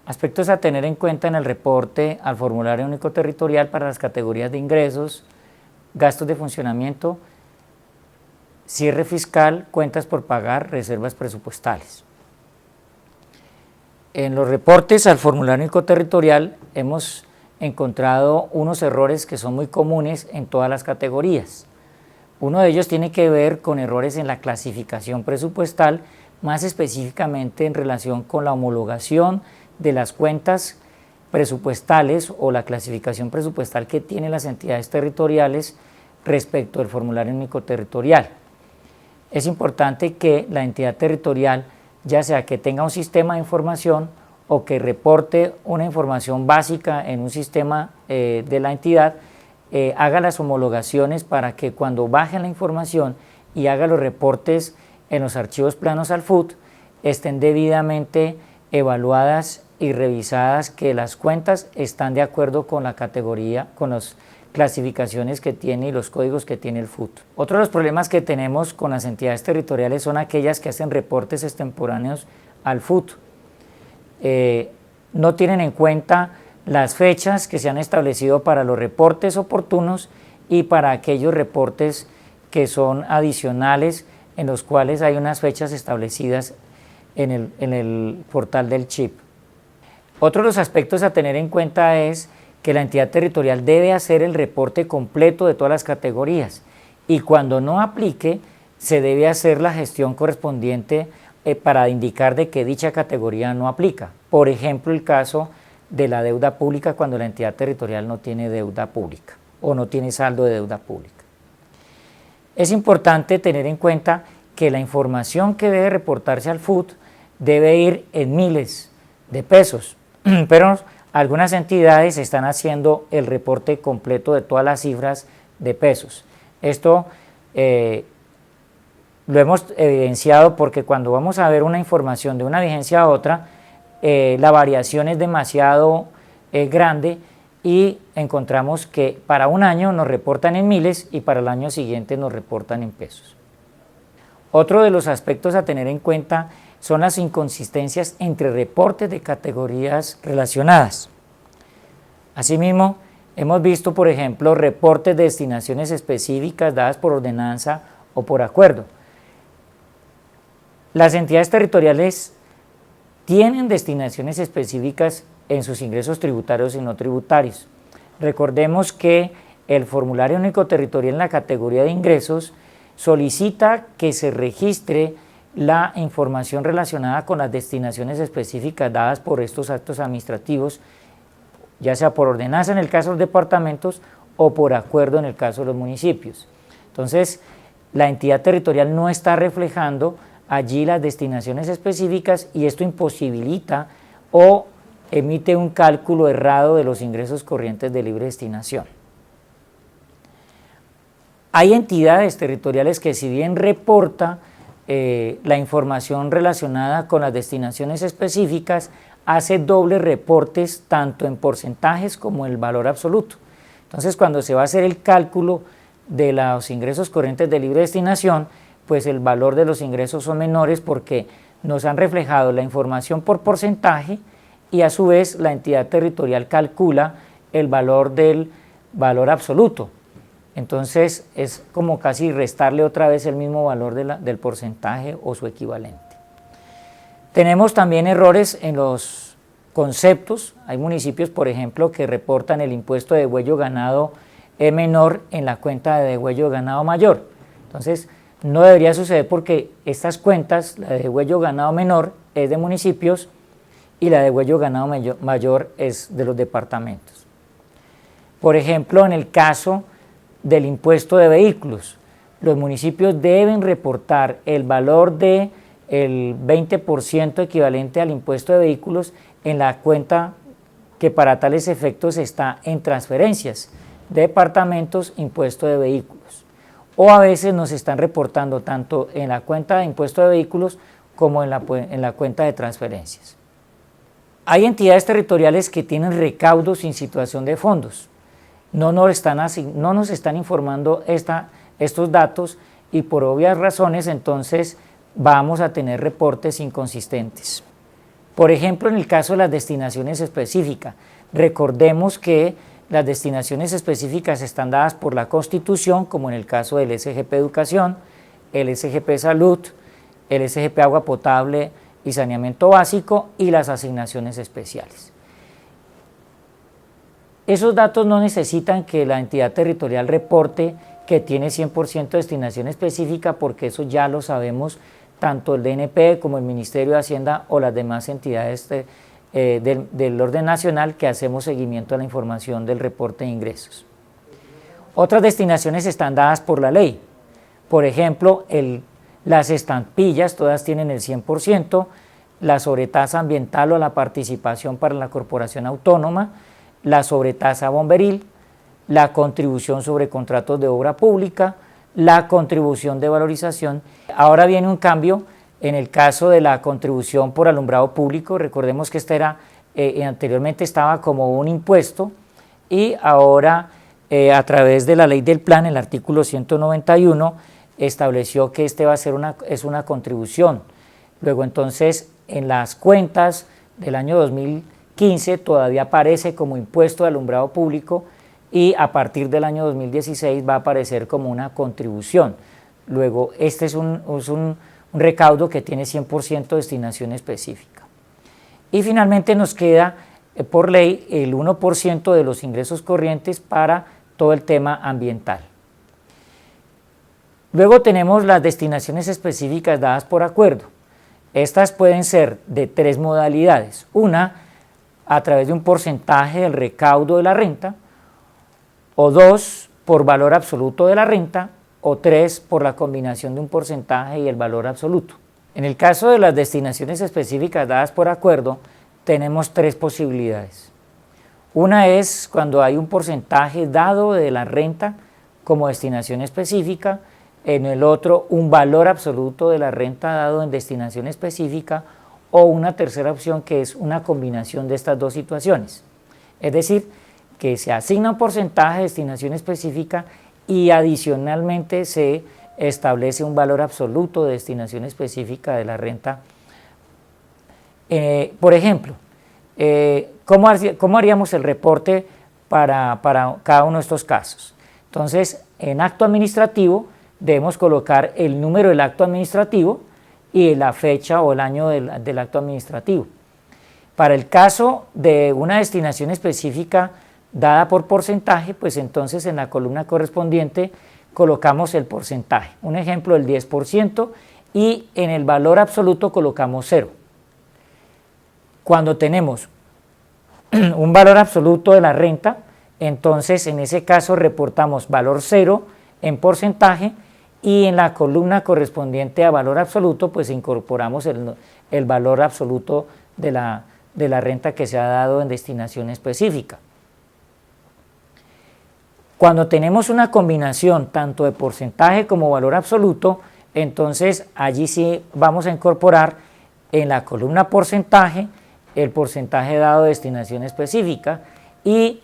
Aspectos a tener en cuenta en el reporte al formulario único territorial para las categorías de ingresos, gastos de funcionamiento, cierre fiscal, cuentas por pagar, reservas presupuestales. En los reportes al formulario único territorial hemos encontrado unos errores que son muy comunes en todas las categorías. Uno de ellos tiene que ver con errores en la clasificación presupuestal, más específicamente en relación con la homologación de las cuentas presupuestales o la clasificación presupuestal que tienen las entidades territoriales respecto al formulario único territorial. Es importante que la entidad territorial, ya sea que tenga un sistema de información o que reporte una información básica en un sistema de la entidad, haga las homologaciones para que cuando baje la información y haga los reportes en los archivos planos al FUT estén debidamente evaluadas y revisadas, que las cuentas están de acuerdo con la categoría, con las clasificaciones que tiene y los códigos que tiene el FUT. Otro de los problemas que tenemos con las entidades territoriales son aquellas que hacen reportes extemporáneos al FUT. No tienen en cuenta las fechas que se han establecido para los reportes oportunos y para aquellos reportes que son adicionales, en los cuales hay unas fechas establecidas en el portal del CHIP. Otro de los aspectos a tener en cuenta es que la entidad territorial debe hacer el reporte completo de todas las categorías y cuando no aplique se debe hacer la gestión correspondiente para indicar de que dicha categoría no aplica. Por ejemplo, el caso de la deuda pública cuando la entidad territorial no tiene deuda pública o no tiene saldo de deuda pública. Es importante tener en cuenta que la información que debe reportarse al FUT debe ir en miles de pesos, pero algunas entidades están haciendo el reporte completo de todas las cifras de pesos. Esto lo hemos evidenciado porque cuando vamos a ver una información de una vigencia a otra, la variación es demasiado grande y encontramos que para un año nos reportan en miles y para el año siguiente nos reportan en pesos. Otro de los aspectos a tener en cuenta son las inconsistencias entre reportes de categorías relacionadas. Asimismo, hemos visto, por ejemplo, reportes de destinaciones específicas dadas por ordenanza o por acuerdo. Las entidades territoriales tienen destinaciones específicas en sus ingresos tributarios y no tributarios. Recordemos que el formulario único territorial en la categoría de ingresos solicita que se registre la información relacionada con las destinaciones específicas dadas por estos actos administrativos, ya sea por ordenanza en el caso de los departamentos o por acuerdo en el caso de los municipios. Entonces, la entidad territorial no está reflejando allí las destinaciones específicas y esto imposibilita o emite un cálculo errado de los ingresos corrientes de libre destinación. Hay entidades territoriales que si bien reporta la información relacionada con las destinaciones específicas, hace dobles reportes tanto en porcentajes como en el valor absoluto. Entonces, cuando se va a hacer el cálculo de los ingresos corrientes de libre destinación, pues el valor de los ingresos son menores porque nos han reflejado la información por porcentaje y a su vez la entidad territorial calcula el valor del valor absoluto. Entonces es como casi restarle otra vez el mismo valor del porcentaje o su equivalente. Tenemos también errores en los conceptos. Hay municipios, por ejemplo, que reportan el impuesto de degüello ganado menor en la cuenta de degüello ganado mayor. Entonces no debería suceder porque estas cuentas, la de degüello ganado menor es de municipios y la de degüello ganado mayor es de los departamentos. Por ejemplo, en el caso del impuesto de vehículos, los municipios deben reportar el valor del 20% equivalente al impuesto de vehículos en la cuenta que para tales efectos está en transferencias, departamentos, impuesto de vehículos. O a veces nos están reportando tanto en la cuenta de impuesto de vehículos como en la cuenta de transferencias. Hay entidades territoriales que tienen recaudos sin situación de fondos. No nos están informando estos datos y por obvias razones entonces vamos a tener reportes inconsistentes. Por ejemplo, en el caso de las destinaciones específicas, recordemos que las destinaciones específicas están dadas por la Constitución, como en el caso del SGP Educación, el SGP Salud, el SGP Agua Potable y Saneamiento Básico y las asignaciones especiales. Esos datos no necesitan que la entidad territorial reporte que tiene 100% destinación específica, porque eso ya lo sabemos tanto el DNP como el Ministerio de Hacienda o las demás entidades del orden nacional que hacemos seguimiento a la información del reporte de ingresos. Otras destinaciones están dadas por la ley. Por ejemplo, las estampillas todas tienen el 100%, la sobretasa ambiental o la participación para la corporación autónoma, la sobretasa bomberil, la contribución sobre contratos de obra pública, la contribución de valorización. Ahora viene un cambio en el caso de la contribución por alumbrado público. Recordemos que anteriormente estaba como un impuesto y ahora a través de la ley del plan, el artículo 191, estableció que va a ser una contribución. Luego entonces en las cuentas del año 2015 todavía aparece como impuesto de alumbrado público y a partir del año 2016 va a aparecer como una contribución. Luego este es un recaudo que tiene 100% destinación específica. Y finalmente nos queda por ley el 1% de los ingresos corrientes para todo el tema ambiental. Luego tenemos las destinaciones específicas dadas por acuerdo. Estas pueden ser de 3 modalidades. Una, a través de un porcentaje del recaudo de la renta, o 2, por valor absoluto de la renta, o 3, por la combinación de un porcentaje y el valor absoluto. En el caso de las destinaciones específicas dadas por acuerdo, tenemos 3 posibilidades. Una es cuando hay un porcentaje dado de la renta como destinación específica, en el otro un valor absoluto de la renta dado en destinación específica, o una tercera opción que es una combinación de estas dos situaciones. Es decir, que se asigna un porcentaje de destinación específica y adicionalmente se establece un valor absoluto de destinación específica de la renta. Por ejemplo, ¿cómo haríamos el reporte para cada uno de estos casos? Entonces, en acto administrativo debemos colocar el número del acto administrativo y la fecha o el año del acto administrativo. Para el caso de una destinación específica dada por porcentaje, pues entonces en la columna correspondiente colocamos el porcentaje. Un ejemplo, el 10%, y en el valor absoluto colocamos 0. Cuando tenemos un valor absoluto de la renta, entonces en ese caso reportamos valor 0 en porcentaje, y en la columna correspondiente a valor absoluto pues incorporamos el valor absoluto de la renta que se ha dado en destinación específica. Cuando tenemos una combinación tanto de porcentaje como valor absoluto, entonces allí sí vamos a incorporar en la columna porcentaje el porcentaje dado de destinación específica y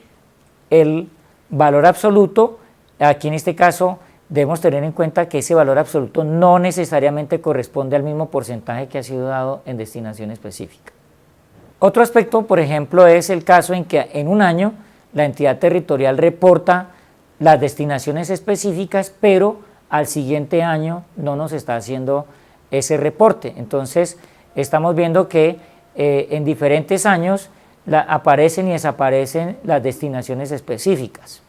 el valor absoluto. Aquí en este caso debemos tener en cuenta que ese valor absoluto no necesariamente corresponde al mismo porcentaje que ha sido dado en destinación específica. Otro aspecto, por ejemplo, es el caso en que en un año la entidad territorial reporta las destinaciones específicas, pero al siguiente año no nos está haciendo ese reporte. Entonces estamos viendo que en diferentes años aparecen y desaparecen las destinaciones específicas.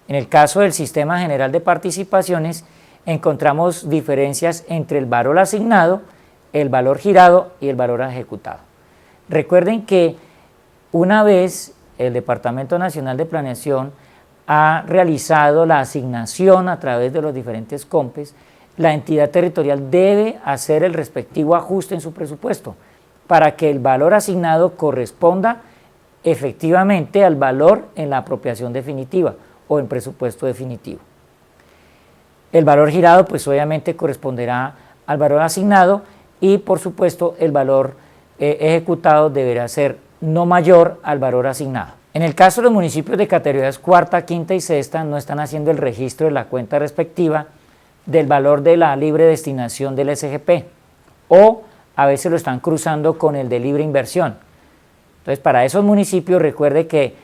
En el caso del Sistema General de Participaciones encontramos diferencias entre el valor asignado, el valor girado y el valor ejecutado. Recuerden que una vez el Departamento Nacional de Planeación ha realizado la asignación a través de los diferentes COMPES, la entidad territorial debe hacer el respectivo ajuste en su presupuesto para que el valor asignado corresponda efectivamente al valor en la apropiación definitiva o en presupuesto definitivo. El valor girado pues obviamente corresponderá al valor asignado y por supuesto el valor ejecutado deberá ser no mayor al valor asignado. En el caso de los municipios de categorías cuarta, quinta y sexta no están haciendo el registro de la cuenta respectiva del valor de la libre destinación del SGP, o a veces lo están cruzando con el de libre inversión. Entonces, para esos municipios, recuerde que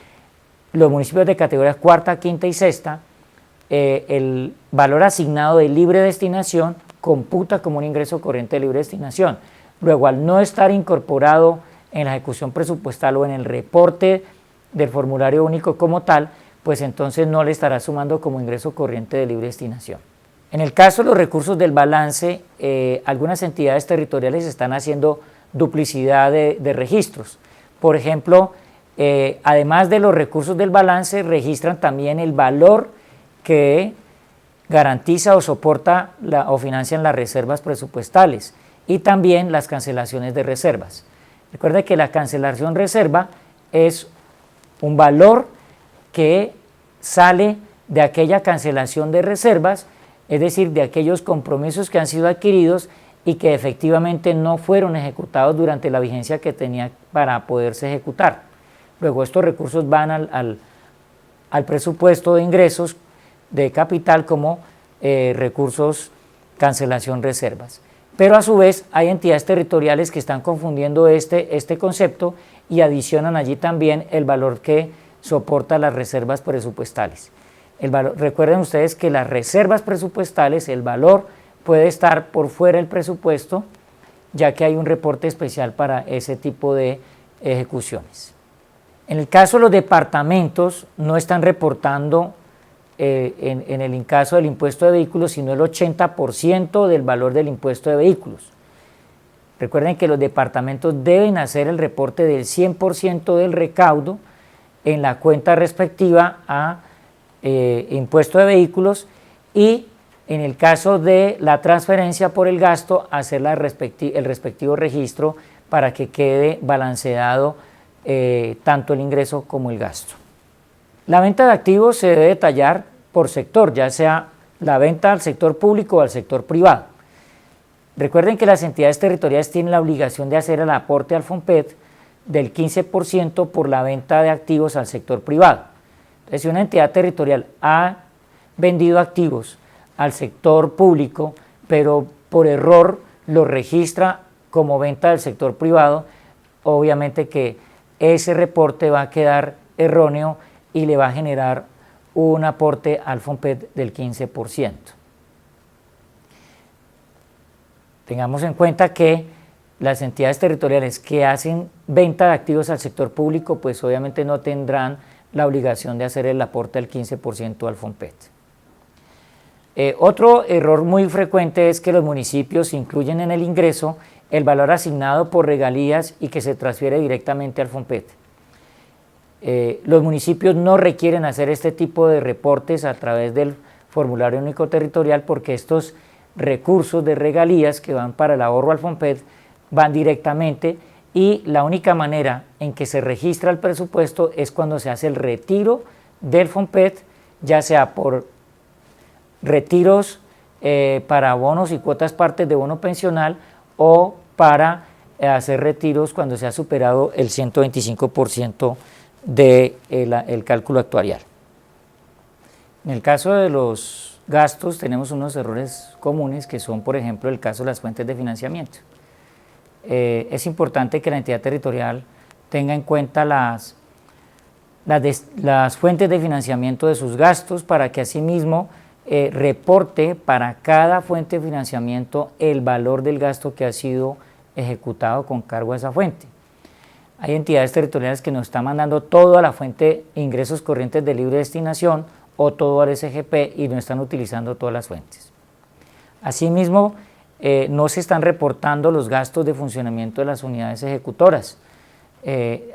los municipios de categorías cuarta, quinta y sexta, el valor asignado de libre destinación computa como un ingreso corriente de libre destinación. Luego, al no estar incorporado en la ejecución presupuestal o en el reporte del formulario único como tal, pues entonces no le estará sumando como ingreso corriente de libre destinación. En el caso de los recursos del balance, algunas entidades territoriales están haciendo duplicidad de registros. Por ejemplo, además de los recursos del balance, registran también el valor que garantiza o soporta o financian las reservas presupuestales y también las cancelaciones de reservas. Recuerde que la cancelación reserva es un valor que sale de aquella cancelación de reservas, es decir, de aquellos compromisos que han sido adquiridos y que efectivamente no fueron ejecutados durante la vigencia que tenía para poderse ejecutar. Luego estos recursos van al presupuesto de ingresos de capital como recursos cancelación reservas. Pero a su vez hay entidades territoriales que están confundiendo este concepto y adicionan allí también el valor que soporta las reservas presupuestales. Recuerden ustedes que las reservas presupuestales, el valor puede estar por fuera del presupuesto, ya que hay un reporte especial para ese tipo de ejecuciones. En el caso de los departamentos, no están reportando en el caso del impuesto de vehículos, sino el 80% del valor del impuesto de vehículos. Recuerden que los departamentos deben hacer el reporte del 100% del recaudo en la cuenta respectiva a impuesto de vehículos y en el caso de la transferencia por el gasto, hacer el respectivo registro para que quede balanceado tanto el ingreso como el gasto. La venta de activos se debe detallar por sector, ya sea la venta al sector público o al sector privado. Recuerden que las entidades territoriales tienen la obligación de hacer el aporte al FOMPET del 15% por la venta de activos al sector privado. Entonces, si una entidad territorial ha vendido activos al sector público, pero por error lo registra como venta del sector privado, obviamente que ese reporte va a quedar erróneo y le va a generar un aporte al FOMPET del 15%. Tengamos en cuenta que las entidades territoriales que hacen venta de activos al sector público, pues obviamente no tendrán la obligación de hacer el aporte del 15% al FOMPET. Otro error muy frecuente es que los municipios incluyen en el ingreso el valor asignado por regalías y que se transfiere directamente al FOMPET. Los municipios no requieren hacer este tipo de reportes a través del formulario único territorial porque estos recursos de regalías que van para el ahorro al FOMPET van directamente y la única manera en que se registra el presupuesto es cuando se hace el retiro del FOMPET, ya sea por retiros para bonos y cuotas partes de bono pensional o para hacer retiros cuando se ha superado el 125% del cálculo actuarial. En el caso de los gastos tenemos unos errores comunes que son, por ejemplo, el caso de las fuentes de financiamiento. Es importante que la entidad territorial tenga en cuenta las fuentes de financiamiento de sus gastos para que asimismo reporte para cada fuente de financiamiento el valor del gasto que ha sido ejecutado con cargo a esa fuente. Hay entidades territoriales que nos están mandando todo a la fuente ingresos corrientes de libre destinación o todo al SGP y no están utilizando todas las fuentes. Asimismo, no se están reportando los gastos de funcionamiento de las unidades ejecutoras.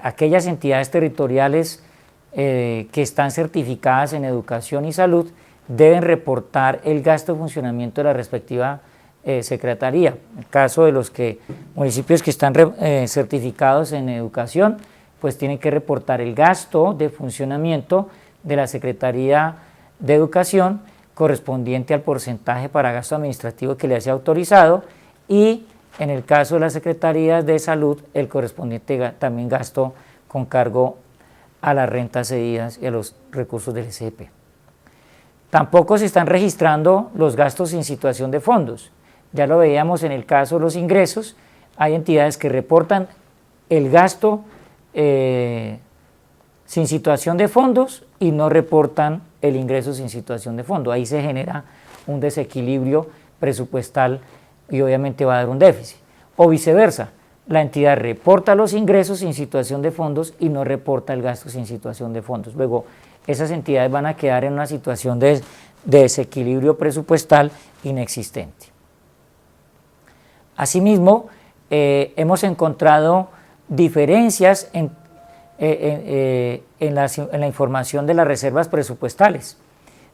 Aquellas entidades territoriales que están certificadas en educación y salud deben reportar el gasto de funcionamiento de la respectiva secretaría. En el caso de los municipios que están certificados en educación, pues tienen que reportar el gasto de funcionamiento de la Secretaría de Educación correspondiente al porcentaje para gasto administrativo que le haya autorizado y en el caso de las Secretarías de Salud, el correspondiente también gasto con cargo a las rentas cedidas y a los recursos del SGP. Tampoco se están registrando los gastos en situación de fondos. Ya lo veíamos en el caso de los ingresos, hay entidades que reportan el gasto sin situación de fondos y no reportan el ingreso sin situación de fondo. Ahí se genera un desequilibrio presupuestal y obviamente va a dar un déficit. O viceversa, la entidad reporta los ingresos sin situación de fondos y no reporta el gasto sin situación de fondos. Luego, esas entidades van a quedar en una situación de desequilibrio presupuestal inexistente. Asimismo, hemos encontrado diferencias en la información de las reservas presupuestales.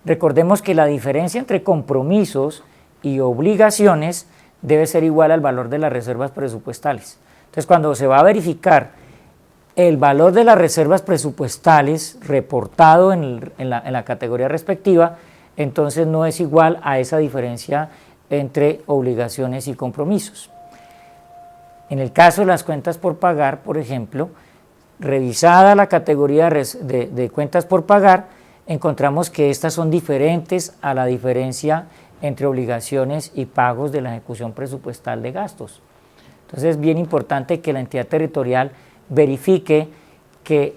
Recordemos que la diferencia entre compromisos y obligaciones debe ser igual al valor de las reservas presupuestales. Entonces, cuando se va a verificar el valor de las reservas presupuestales reportado en la categoría respectiva, entonces no es igual a esa diferencia entre obligaciones y compromisos. En el caso de las cuentas por pagar, por ejemplo, revisada la categoría de cuentas por pagar, encontramos que estas son diferentes a la diferencia entre obligaciones y pagos de la ejecución presupuestal de gastos. Entonces es bien importante que la entidad territorial verifique que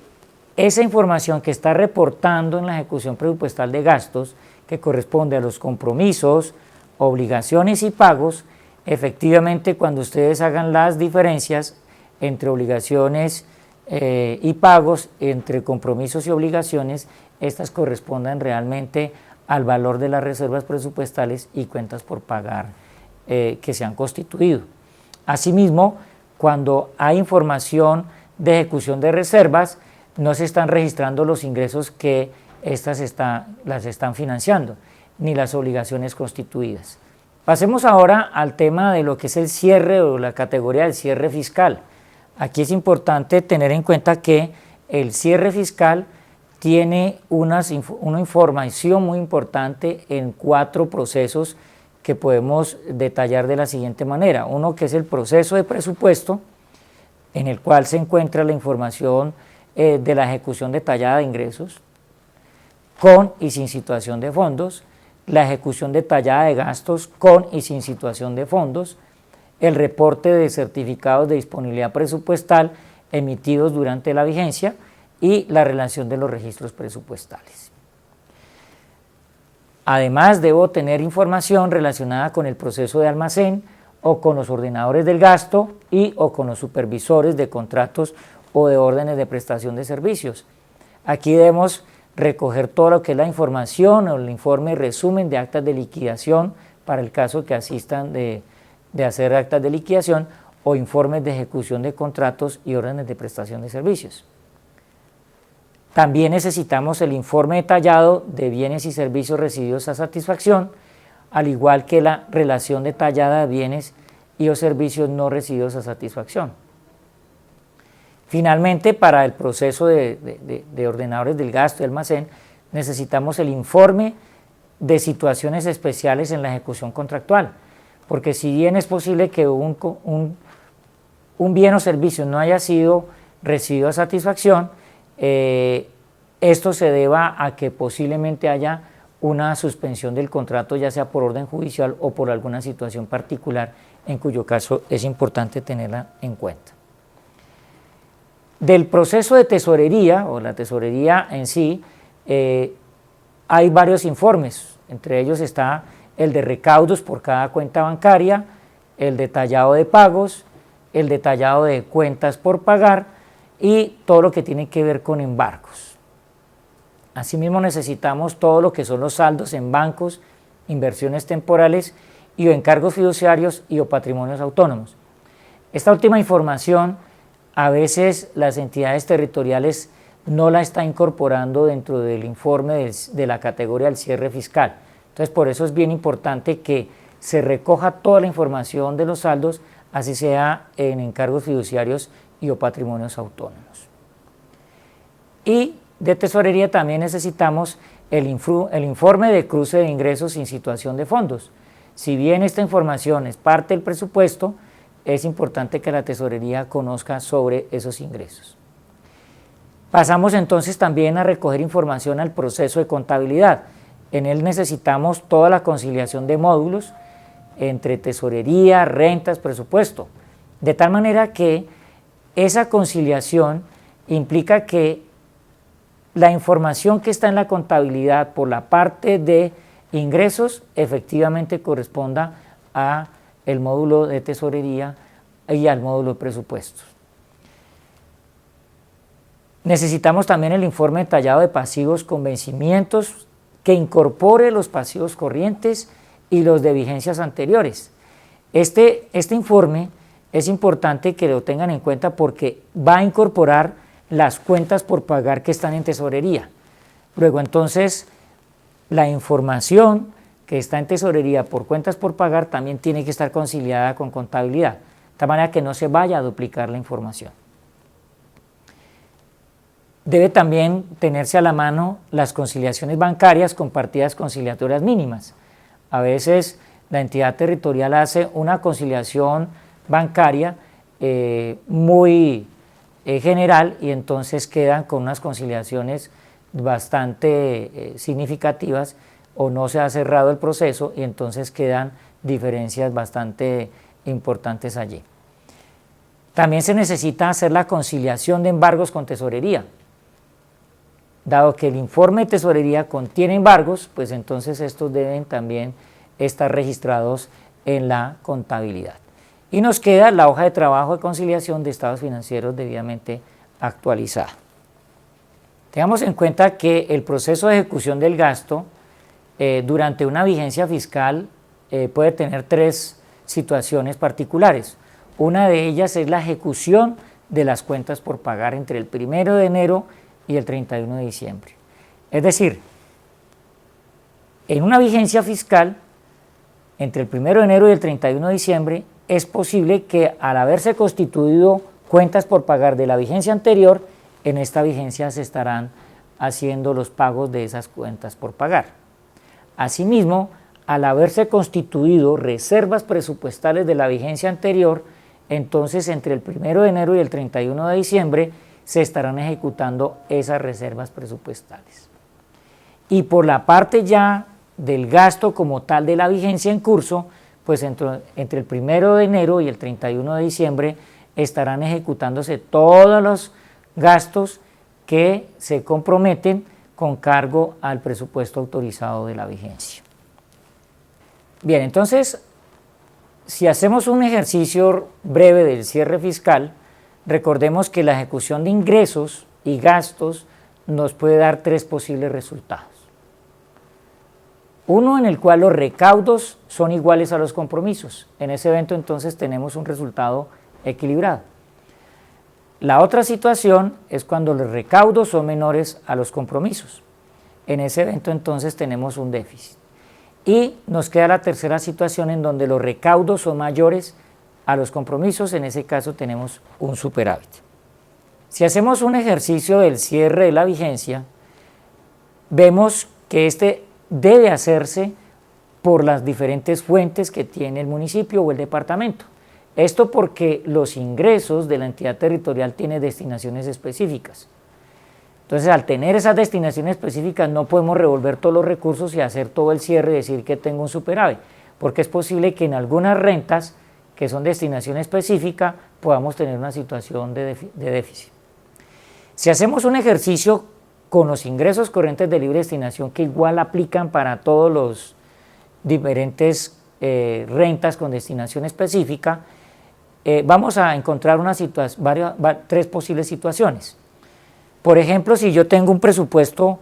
esa información que está reportando en la ejecución presupuestal de gastos, que corresponde a los compromisos, obligaciones y pagos, efectivamente cuando ustedes hagan las diferencias entre obligaciones y pagos, entre compromisos y obligaciones, estas correspondan realmente al valor de las reservas presupuestales y cuentas por pagar que se han constituido. Asimismo, cuando hay información de ejecución de reservas, no se están registrando los ingresos que las están financiando, ni las obligaciones constituidas. Pasemos ahora al tema de lo que es el cierre o la categoría del cierre fiscal. Aquí es importante tener en cuenta que el cierre fiscal tiene una información muy importante en 4 procesos que podemos detallar de la siguiente manera. Uno que es el proceso de presupuesto, en el cual se encuentra la información de la ejecución detallada de ingresos, con y sin situación de fondos, la ejecución detallada de gastos con y sin situación de fondos, el reporte de certificados de disponibilidad presupuestal emitidos durante la vigencia y la relación de los registros presupuestales. Además, debo tener información relacionada con el proceso de almacén o con los ordenadores del gasto o con los supervisores de contratos o de órdenes de prestación de servicios. Aquí debemos recoger todo lo que es la información o el informe resumen de actas de liquidación para el caso que asistan de hacer actas de liquidación o informes de ejecución de contratos y órdenes de prestación de servicios. También necesitamos el informe detallado de bienes y servicios recibidos a satisfacción, al igual que la relación detallada de bienes y o servicios no recibidos a satisfacción. Finalmente, para el proceso de ordenadores del gasto y almacén, necesitamos el informe de situaciones especiales en la ejecución contractual, porque si bien es posible que un bien o servicio no haya sido recibido a satisfacción, esto se deba a que posiblemente haya una suspensión del contrato, ya sea por orden judicial o por alguna situación particular, en cuyo caso es importante tenerla en cuenta. Del proceso de tesorería, o la tesorería en sí, hay varios informes, entre ellos está el de recaudos por cada cuenta bancaria, el detallado de pagos, el detallado de cuentas por pagar y todo lo que tiene que ver con embargos. Asimismo necesitamos todo lo que son los saldos en bancos, inversiones temporales y o encargos fiduciarios y o patrimonios autónomos. Esta última información a veces las entidades territoriales no la están incorporando dentro del informe de la categoría del cierre fiscal. Entonces por eso es bien importante que se recoja toda la información de los saldos, así sea en encargos fiduciarios y o patrimonios autónomos. Y de tesorería también necesitamos el informe de cruce de ingresos sin situación de fondos. Si bien esta información es parte del presupuesto, es importante que la tesorería conozca sobre esos ingresos. Pasamos entonces también a recoger información al proceso de contabilidad. En él necesitamos toda la conciliación de módulos entre tesorería, rentas, presupuesto. De tal manera que esa conciliación implica que la información que está en la contabilidad por la parte de ingresos efectivamente corresponda a el módulo de tesorería y al módulo de presupuestos. Necesitamos también el informe detallado de pasivos con vencimientos que incorpore los pasivos corrientes y los de vigencias anteriores. Este informe es importante que lo tengan en cuenta porque va a incorporar las cuentas por pagar que están en tesorería. Luego entonces la información que está en tesorería por cuentas por pagar también tiene que estar conciliada con contabilidad, de tal manera que no se vaya a duplicar la información. Debe también tenerse a la mano las conciliaciones bancarias con partidas conciliatorias mínimas. A veces la entidad territorial hace una conciliación bancaria muy general y entonces quedan con unas conciliaciones bastante significativas o no se ha cerrado el proceso y entonces quedan diferencias bastante importantes allí. También se necesita hacer la conciliación de embargos con tesorería. Dado que el informe de tesorería contiene embargos, pues entonces estos deben también estar registrados en la contabilidad. Y nos queda la hoja de trabajo de conciliación de estados financieros debidamente actualizada. Tengamos en cuenta que el proceso de ejecución del gasto durante una vigencia fiscal puede tener tres situaciones particulares. Una de ellas es la ejecución de las cuentas por pagar entre el 1 de enero y el 31 de diciembre. Es decir, en una vigencia fiscal, entre el 1 de enero y el 31 de diciembre, es posible que al haberse constituido cuentas por pagar de la vigencia anterior, en esta vigencia se estarán haciendo los pagos de esas cuentas por pagar. Asimismo, al haberse constituido reservas presupuestales de la vigencia anterior, entonces entre el 1 de enero y el 31 de diciembre se estarán ejecutando esas reservas presupuestales. Y por la parte ya del gasto como tal de la vigencia en curso, pues entre el 1 de enero y el 31 de diciembre estarán ejecutándose todos los gastos que se comprometen con cargo al presupuesto autorizado de la vigencia. Bien, entonces, si hacemos un ejercicio breve del cierre fiscal, recordemos que la ejecución de ingresos y gastos nos puede dar tres posibles resultados. Uno en el cual los recaudos son iguales a los compromisos. En ese evento entonces tenemos un resultado equilibrado. La otra situación es cuando los recaudos son menores a los compromisos. En ese evento entonces tenemos un déficit. Y nos queda la tercera situación en donde los recaudos son mayores a los compromisos, en ese caso tenemos un superávit. Si hacemos un ejercicio del cierre de la vigencia, vemos que este debe hacerse por las diferentes fuentes que tiene el municipio o el departamento. Esto porque los ingresos de la entidad territorial tienen destinaciones específicas. Entonces, al tener esas destinaciones específicas, no podemos revolver todos los recursos y hacer todo el cierre y decir que tengo un superávit, porque es posible que en algunas rentas que son destinación específica podamos tener una situación de déficit. Si hacemos un ejercicio con los ingresos corrientes de libre destinación que igual aplican para todos los diferentes rentas con destinación específica, vamos a encontrar tres posibles situaciones. Por ejemplo, si yo tengo un presupuesto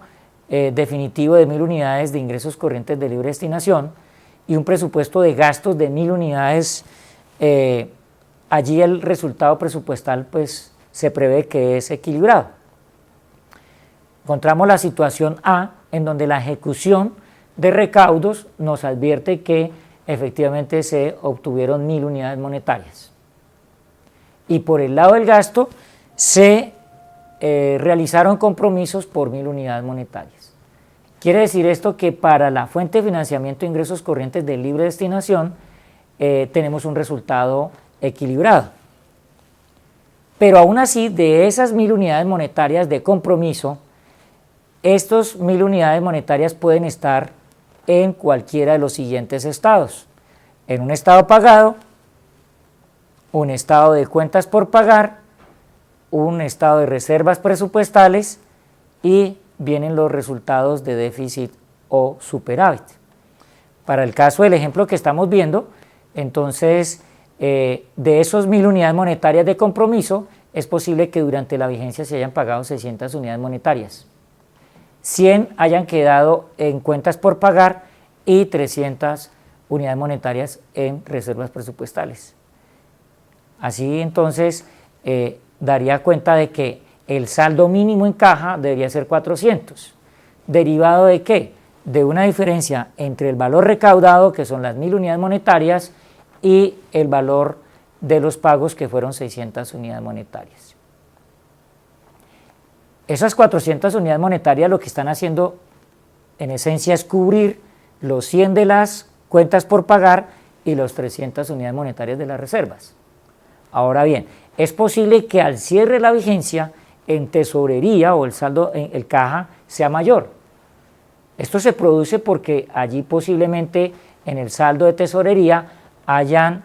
definitivo de 1000 unidades de ingresos corrientes de libre destinación y un presupuesto de gastos de 1000 unidades, allí el resultado presupuestal pues se prevé que es equilibrado. Encontramos la situación A, en donde la ejecución de recaudos nos advierte que efectivamente se obtuvieron 1000 unidades monetarias. Y por el lado del gasto se realizaron compromisos por 1000 unidades monetarias. Quiere decir esto que para la fuente de financiamiento de ingresos corrientes de libre destinación tenemos un resultado equilibrado. Pero aún así, de esas 1000 unidades monetarias de compromiso, estos 1000 unidades monetarias pueden estar en cualquiera de los siguientes estados: en un estado pagado, un estado de cuentas por pagar, un estado de reservas presupuestales y vienen los resultados de déficit o superávit. Para el caso del ejemplo que estamos viendo, entonces de esos 1000 unidades monetarias de compromiso, es posible que durante la vigencia se hayan pagado 600 unidades monetarias. 100 hayan quedado en cuentas por pagar y 300 unidades monetarias en reservas presupuestales. Así entonces daría cuenta de que el saldo mínimo en caja debería ser 400. ¿Derivado de qué? De una diferencia entre el valor recaudado, que son las 1000 unidades monetarias, y el valor de los pagos, que fueron 600 unidades monetarias. Esas 400 unidades monetarias lo que están haciendo en esencia es cubrir los 100 de las cuentas por pagar y los 300 unidades monetarias de las reservas. Ahora bien, es posible que al cierre de la vigencia en tesorería o el saldo en el caja sea mayor. Esto se produce porque allí posiblemente en el saldo de tesorería hayan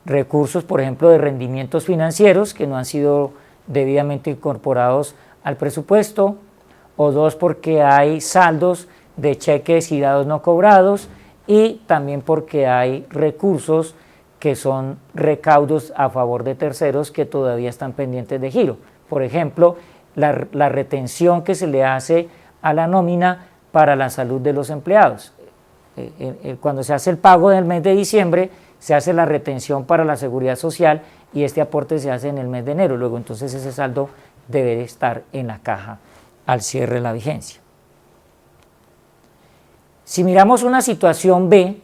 recursos, por ejemplo, de rendimientos financieros que no han sido debidamente incorporados al presupuesto, o dos, porque hay saldos de cheques girados no cobrados, y también porque hay recursos que son recaudos a favor de terceros que todavía están pendientes de giro. Por ejemplo, la retención que se le hace a la nómina para la salud de los empleados. Cuando se hace el pago del mes de diciembre, se hace la retención para la seguridad social y este aporte se hace en el mes de enero. Luego entonces ese saldo debe de estar en la caja al cierre de la vigencia. Si miramos una situación B,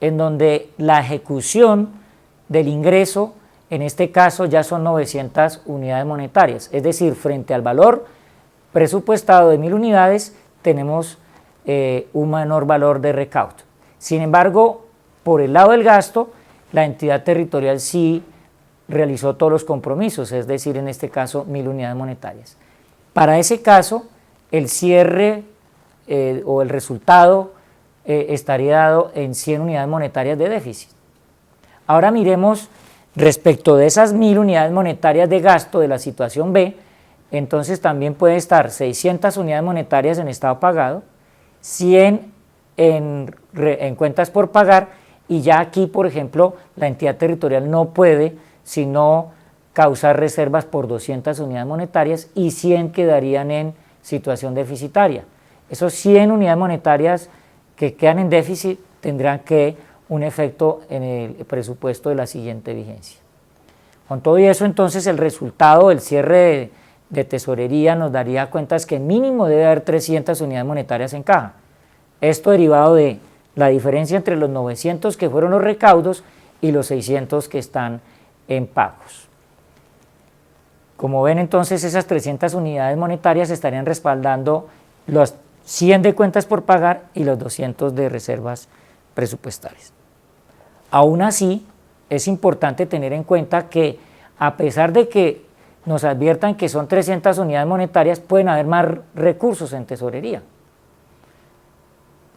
en donde la ejecución del ingreso, en este caso ya son 900 unidades monetarias, es decir, frente al valor presupuestado de 1000 unidades, tenemos un menor valor de recaudo. Sin embargo, por el lado del gasto, la entidad territorial sí realizó todos los compromisos, es decir, en este caso 1000 unidades monetarias. Para ese caso, el cierre o el resultado estaría dado en 100 unidades monetarias de déficit. Ahora miremos respecto de esas 1000 unidades monetarias de gasto de la situación B, entonces también puede estar 600 unidades monetarias en estado pagado, 100 en cuentas por pagar, y ya aquí, por ejemplo, la entidad territorial no puede sino causar reservas por 200 unidades monetarias y 100 quedarían en situación deficitaria. Esos 100 unidades monetarias que quedan en déficit tendrán un efecto en el presupuesto de la siguiente vigencia. Con todo eso, entonces, el resultado del cierre de tesorería nos daría cuenta es que mínimo debe haber 300 unidades monetarias en caja. Esto derivado de la diferencia entre los 900 que fueron los recaudos y los 600 que están en pagos. Como ven, entonces, esas 300 unidades monetarias estarían respaldando los 100 de cuentas por pagar y los 200 de reservas presupuestales. Aún así, es importante tener en cuenta que a pesar de que nos adviertan que son 300 unidades monetarias, pueden haber más recursos en tesorería.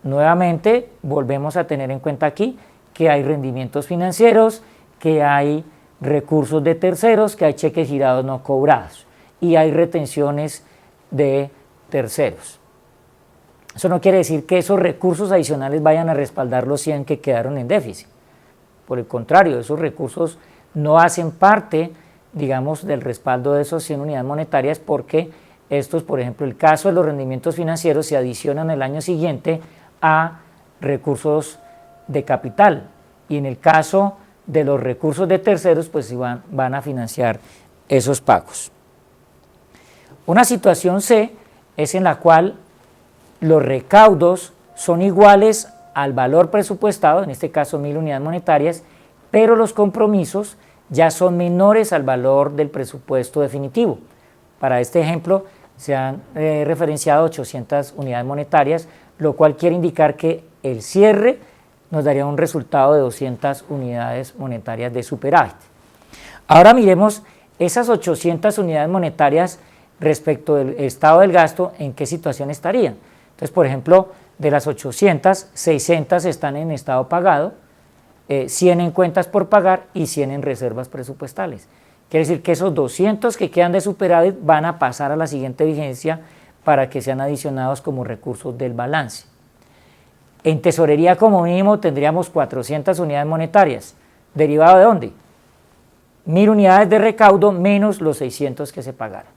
Nuevamente, volvemos a tener en cuenta aquí que hay rendimientos financieros, que hay recursos de terceros, que hay cheques girados no cobrados y hay retenciones de terceros. Eso no quiere decir que esos recursos adicionales vayan a respaldar los 100 que quedaron en déficit. Por el contrario, esos recursos no hacen parte, digamos, del respaldo de esos 100 unidades monetarias, porque estos, por ejemplo, el caso de los rendimientos financieros se adicionan el año siguiente a recursos de capital, y en el caso de los recursos de terceros, pues van a financiar esos pagos. Una situación C es en la cual los recaudos son iguales al valor presupuestado, en este caso 1000 unidades monetarias, pero los compromisos ya son menores al valor del presupuesto definitivo. Para este ejemplo se han referenciado 800 unidades monetarias, lo cual quiere indicar que el cierre nos daría un resultado de 200 unidades monetarias de superávit. Ahora miremos esas 800 unidades monetarias respecto del estado del gasto, ¿en qué situación estarían? Entonces, por ejemplo, de las 800, 600 están en estado pagado, 100 en cuentas por pagar y 100 en reservas presupuestales. Quiere decir que esos 200 que quedan de superávit van a pasar a la siguiente vigencia para que sean adicionados como recursos del balance. En tesorería como mínimo tendríamos 400 unidades monetarias. ¿Derivado de dónde? 1000 unidades de recaudo menos los 600 que se pagaron.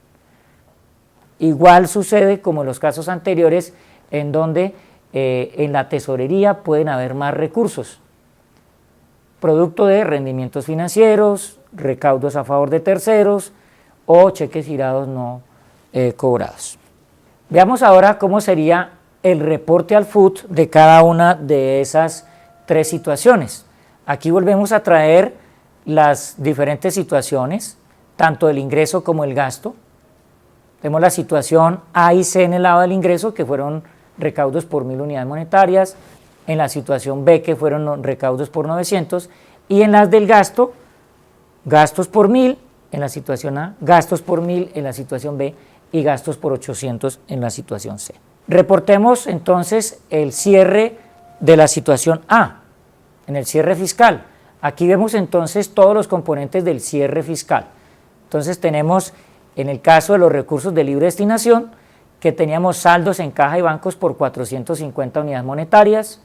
Igual sucede como en los casos anteriores, en donde en la tesorería pueden haber más recursos, producto de rendimientos financieros, recaudos a favor de terceros o cheques girados no cobrados. Veamos ahora cómo sería el reporte al FUT de cada una de esas tres situaciones. Aquí volvemos a traer las diferentes situaciones, tanto el ingreso como el gasto. Tenemos la situación A y C en el lado del ingreso, que fueron recaudos por 1000 unidades monetarias, en la situación B, que fueron recaudos por 900, y en las del gasto, gastos por 1000 en la situación A, gastos por 1000 en la situación B y gastos por 800 en la situación C. Reportemos entonces el cierre de la situación A, en el cierre fiscal. Aquí vemos entonces todos los componentes del cierre fiscal. Entonces tenemos, en el caso de los recursos de libre destinación, que teníamos saldos en caja y bancos por 450 unidades monetarias,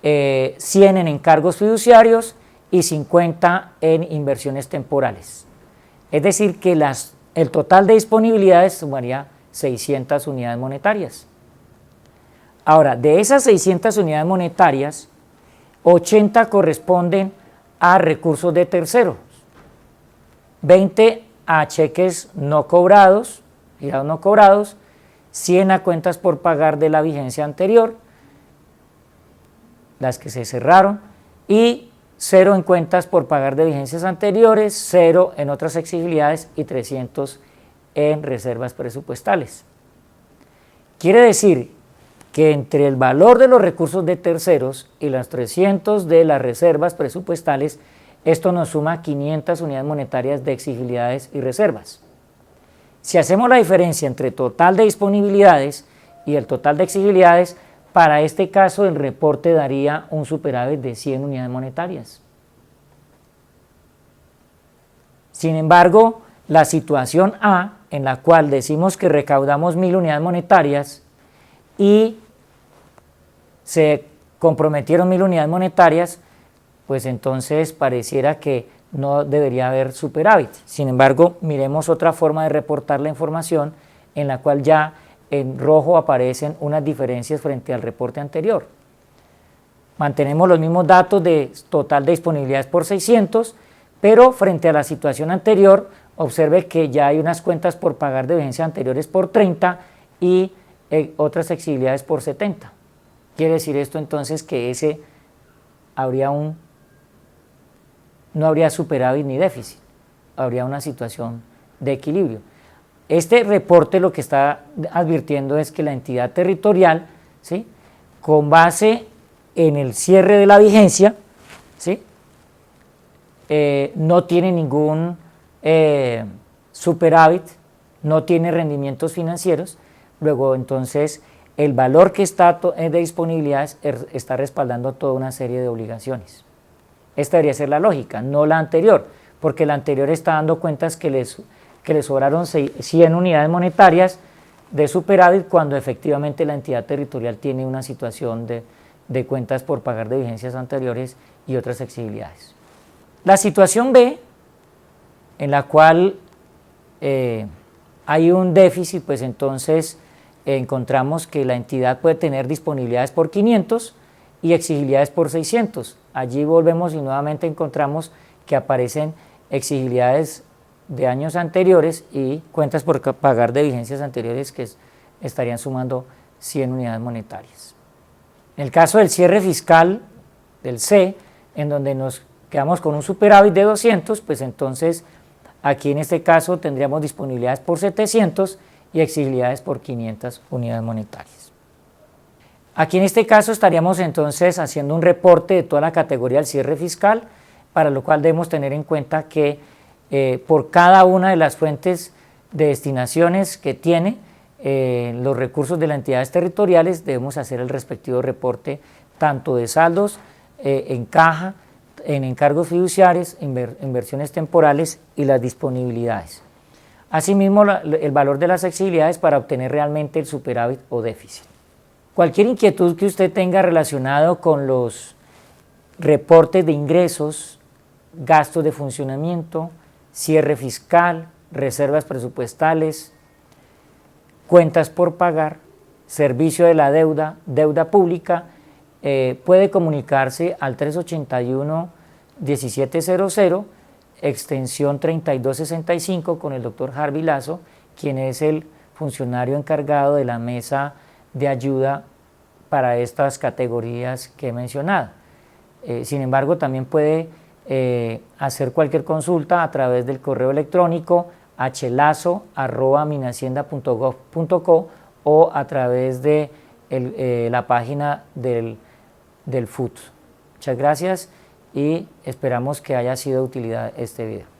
100 en encargos fiduciarios y 50 en inversiones temporales. Es decir, que el total de disponibilidades sumaría 600 unidades monetarias. Ahora, de esas 600 unidades monetarias, 80 corresponden a recursos de terceros, 20 a cheques no cobrados, girados no cobrados, 100 a cuentas por pagar de la vigencia anterior, las que se cerraron, y 0 en cuentas por pagar de vigencias anteriores, 0 en otras exigibilidades y 300 en reservas presupuestales. Quiere decir que entre el valor de los recursos de terceros y los 300 de las reservas presupuestales, esto nos suma 500 unidades monetarias de exigibilidades y reservas. Si hacemos la diferencia entre total de disponibilidades y el total de exigibilidades, para este caso el reporte daría un superávit de 100 unidades monetarias. Sin embargo, la situación A, en la cual decimos que recaudamos 1000 unidades monetarias y se comprometieron 1000 unidades monetarias, pues entonces pareciera que no debería haber superávit. Sin embargo, miremos otra forma de reportar la información en la cual ya en rojo aparecen unas diferencias frente al reporte anterior. Mantenemos los mismos datos de total de disponibilidades por 600, pero frente a la situación anterior, observe que ya hay unas cuentas por pagar de vigencia anteriores por 30 y otras exigibilidades por 70. Quiere decir esto entonces que no habría superávit ni déficit, habría una situación de equilibrio. Este reporte lo que está advirtiendo es que la entidad territorial, ¿sí?, con base en el cierre de la vigencia, ¿sí?, no tiene ningún superávit, no tiene rendimientos financieros, luego entonces el valor que está de disponibilidades está respaldando toda una serie de obligaciones. Esta debería ser la lógica, no la anterior, porque la anterior está dando cuentas que le sobraron 100 unidades monetarias de superávit cuando efectivamente la entidad territorial tiene una situación de cuentas por pagar de vigencias anteriores y otras exigibilidades. La situación B, en la cual hay un déficit, pues entonces encontramos que la entidad puede tener disponibilidades por 500 y exigibilidades por 600. Allí volvemos y nuevamente encontramos que aparecen exigibilidades de años anteriores y cuentas por pagar de vigencias anteriores que estarían sumando 100 unidades monetarias. En el caso del cierre fiscal del C, en donde nos quedamos con un superávit de 200, pues entonces aquí en este caso tendríamos disponibilidades por 700 y exigibilidades por 500 unidades monetarias. Aquí en este caso estaríamos entonces haciendo un reporte de toda la categoría del cierre fiscal, para lo cual debemos tener en cuenta que por cada una de las fuentes de destinaciones que tiene los recursos de las entidades territoriales debemos hacer el respectivo reporte tanto de saldos en caja, en encargos fiduciarios, inversiones temporales y las disponibilidades. Asimismo, el valor de las exigibilidades para obtener realmente el superávit o déficit. Cualquier inquietud que usted tenga relacionado con los reportes de ingresos, gastos de funcionamiento, cierre fiscal, reservas presupuestales, cuentas por pagar, servicio de la deuda, deuda pública, puede comunicarse al 381-1700, extensión 3265 con el doctor Harvey Lazo, quien es el funcionario encargado de la mesa de ayuda para estas categorías que he mencionado. Sin embargo, también puede hacer cualquier consulta a través del correo electrónico hlazo@minahacienda.gov.co o a través de la página del FUT. Muchas gracias y esperamos que haya sido de utilidad este video.